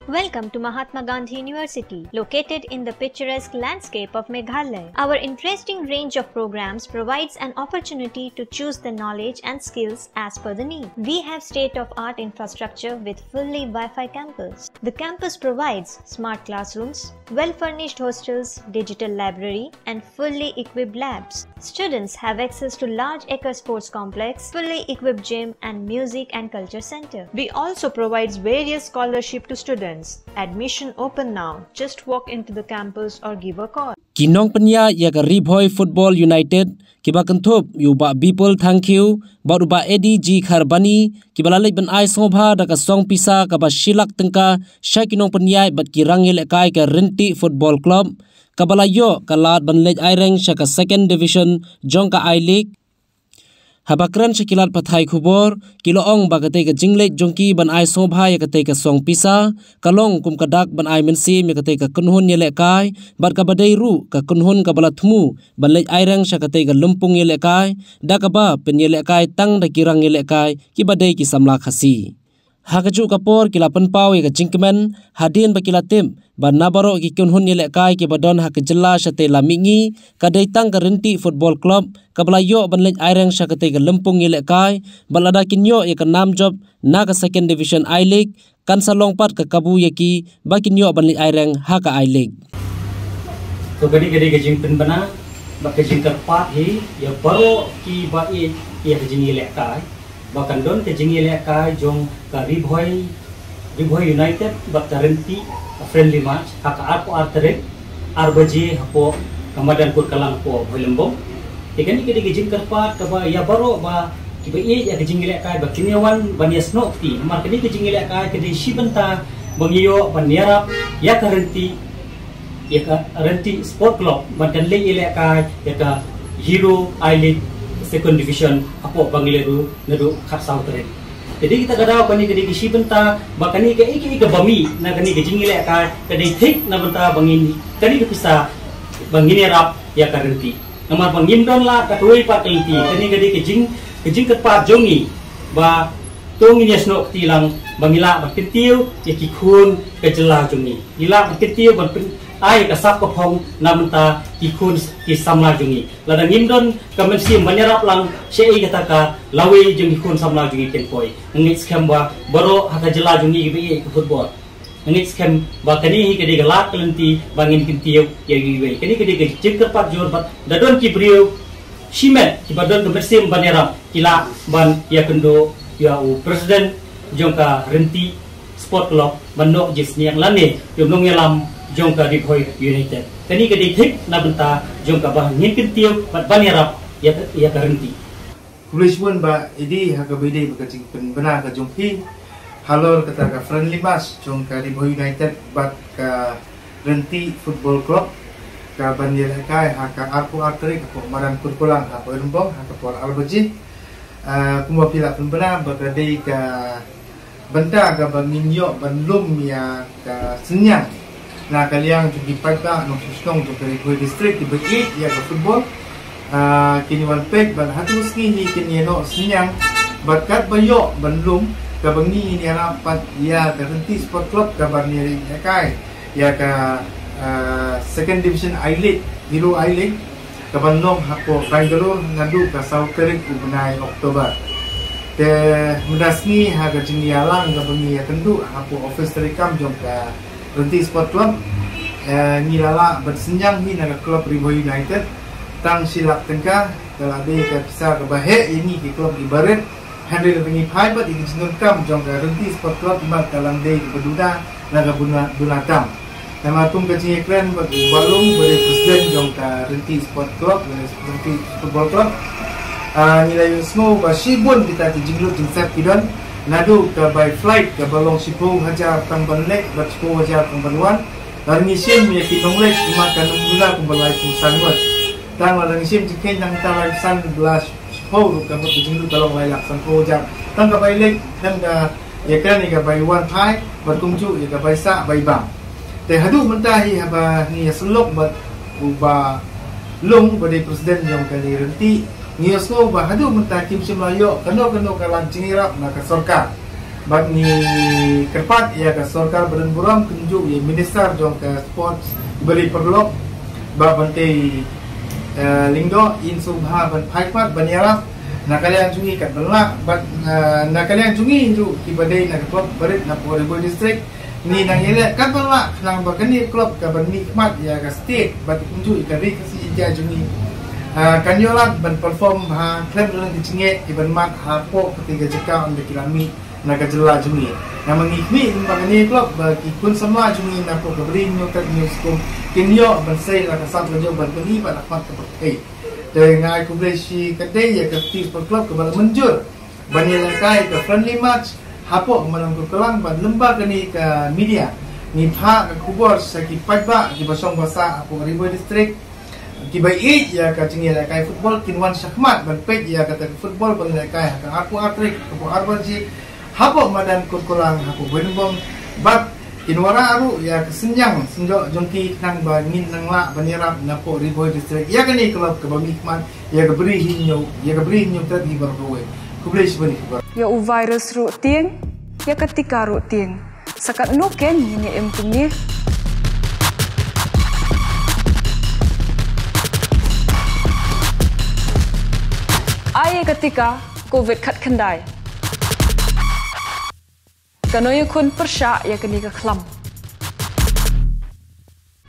Welcome to Mahatma Gandhi University, located in the picturesque landscape of Meghalaya. Our interesting range of programs provides an opportunity to choose the knowledge and skills as per the need. We have state-of-art infrastructure with fully Wi-Fi campus. The campus provides smart classrooms, well-furnished hostels, digital library, and fully equipped labs. Students have access to large acre sports complex, fully equipped gym, and music and culture center. We also provides various scholarship to students. Admission open now. Just walk into the campus or give a call. Kinong penya ya ka Ribhoy Football United kiba kentup yu ba people thank you ba ruba Eddie G Kharbani kiba lalai ban ai songba da ka song pisa ka ba shilak tengka shay kinong penya bat kirang ile kai ka Renti Football Club kabala yo kalat ban lej aireng sya ka second division jong ka I League habakran syakilat pathai khubor kiloong bagatay ka jinglek jongki ban ai sobha ya katay ka song pisa kalong kum kadak ban ai mensim ya katay ka kunhun yele kai bat ka badai ru ka kunhun ka balatmu ban lej airang sya katay ka lumpung yele kai da ka ba pen yele kai tang da kirang yele kai ki badai ki samla khasi hakaju kapor kila penpau ya ka jingkemen hadin ba kila tim ban nabaro ki kunhun yele kai ki badon hak jella syate lamingi kadai tang ka Renti Football Club kablayo ban lej airang sya katay ka lumpung yele kai balada kinyo ya ka nam job na ka second division I League kan salong pat ka kabu yaki ba kinyo ban lej airang ha ka I League तो गड़ी के जिंग पिन बना बाकी जिंग कर पात ही या बरो की बाई ये जिंग ये लेका है बाकन दोन के जिंग ये लेका है जों का रिभॉय यूनाइटेड बाका Renti friendly match hak arpo artere arbaji hapo kamadan kur kalang po bolembong ikan iki di jing kerpat ka ba ya baro ba kiba ya ke jing lekai ba kinyawan banias nokti mar kini ke jing lekai ke di sibenta bangiyo baniara ya ka Renti Sport Club badan le lekai ya ka Hero I League second division hapo bangleru nadu khapsau tere jadi kita kadang kani kadi kisi benta bakani ke iki bami na kani ke jingile ka kadi thik na benta bangin kani ke pisa bangin rap ya ka Renti namar bangin don la ka tuai pa kalti kani kadi ke jing ke pa jongi ba tongin yasno tilang bangila bakitiu ya ki khun ke jela jongi ila bakitiu ban ai ka sap ko phong na benta ki khun ki samla jongi la dang indon kamen sim banyarap lang sei kata ka lawe jongi khun samla jongi ken poi ngit scam ba baro haka jela jongi be ke football ngit scam ba kani hi kedi galat kelenti bangin kintieu ya giwe kani kedi ke jingker pat jor bat dadon ki brio shimet ki badon kamen sim banyarap kila ban ya kendo ya u president jongka Renti Sport Club bandok jisni yang lane yomnong yalam jongka Ribhoy United kani kedi thik na benta jongka bah ngin kintieu bat banyarap ya ka Renti Kulishmun ba idi haka bede baka jing benar ka jongki halor kata ka friendly match jongka Ribhoy United bat ka Renti Football Club ka bandir kai haka arpu arteri ka maran kurkulang ka erembong haka por albaji kumba pila benar baka dei ka benta ka banginyo banlum ya ka senyang na kaliang di pagka no susong to Ribhoy district di bagi ya ka football kini wan pek ban hatus ni kini no senyang bakat bayo banlum ka bangi ni rapat ya ka Renti Sport Club ka barni kai ya ka second division I League Hero I League ka banlong hapo Bangalore ngadu ka Sauterik ubnai Oktober te mendasni haga jingyalang ka bangi ya kendu hapo office terikam jom ka Renti Sport Club nilala bersenjang hi naga klub Ribhoy United tang silap tengka kalade ka bisa ka bahe ini ki klub ibarat handle bengi phai bat iki sinun kam jong ka Renti Sport Club imat kalang de beduda naga bunatam nama tum ka cinge kren bat balung bere presiden jong ka Renti Sport Club Renti Football Club nilai snow ba shibun kita jinglu jingsat kidon nadu ke by flight ke balong 10 hajar tang banlek bat 10 hajar tang banwan dan ngisim ya ki tonglek imat kanung gula kumbalai pusanwat tang la ngisim jiken tang talai san 11 10 ka bat jinglu kalong lai laksan 10 hajar tang ka by lek tang ka ya kan ni ka by one thai bat kumju ya ka by sa by bang te hadu mentahi haba ni selok bat uba lung bade presiden jong kali Renti Niosno ba hadu mentah Kim Simlayo kano kalan cingirap na ka sorkar Bak ni kerpat ya ke sorkar badan buram kunjuk ya minister jong ke sports beri perlok ba bantai linggo in subha ban phaipat baniara nakalian jungi kat belak bat nakalian jungi ju ki badai nak klub berit na Riboy district ni nang ele kat belak nang bakani klub ka ban nikmat ya ke state bat kunjuk ikari kasi ija jungi kanyolat ban perform ha klub dalam dicengek ki ban mat ha po ketiga jeka on dekilami naga jela jungi yang mengikmi bagani klub bagi kun semua jungi na po kabri nyokat newscom kinyo ban sei la kasat banyo ban bani ban akmat keperkai dengan kublesi kedai ya ke tim klub ke bala menjur bani lakai ke friendly match hapo malam ke kelang ban lembah kini ke media ni pha ke kubor saki pajba di basong basa apo Riboy district kibai ya ka cingi lakai football kinwan syakmat ban pej ya kata football ban lakai ka aku atrik apo arbanji hapo madan kurkulang hapo benbong bat kinwara aru ya kesenjang senjok jongki nang bangin nang la banirap napo Riboy district ya kani klub ke bangikman ya ke beri hinyo tat di barkowe kublei sebani ya u virus ru tieng ya ketika ru tieng sakat no ken ni emtumni ai ketika covid khat khandai kanoy kun persya ya kini ke klam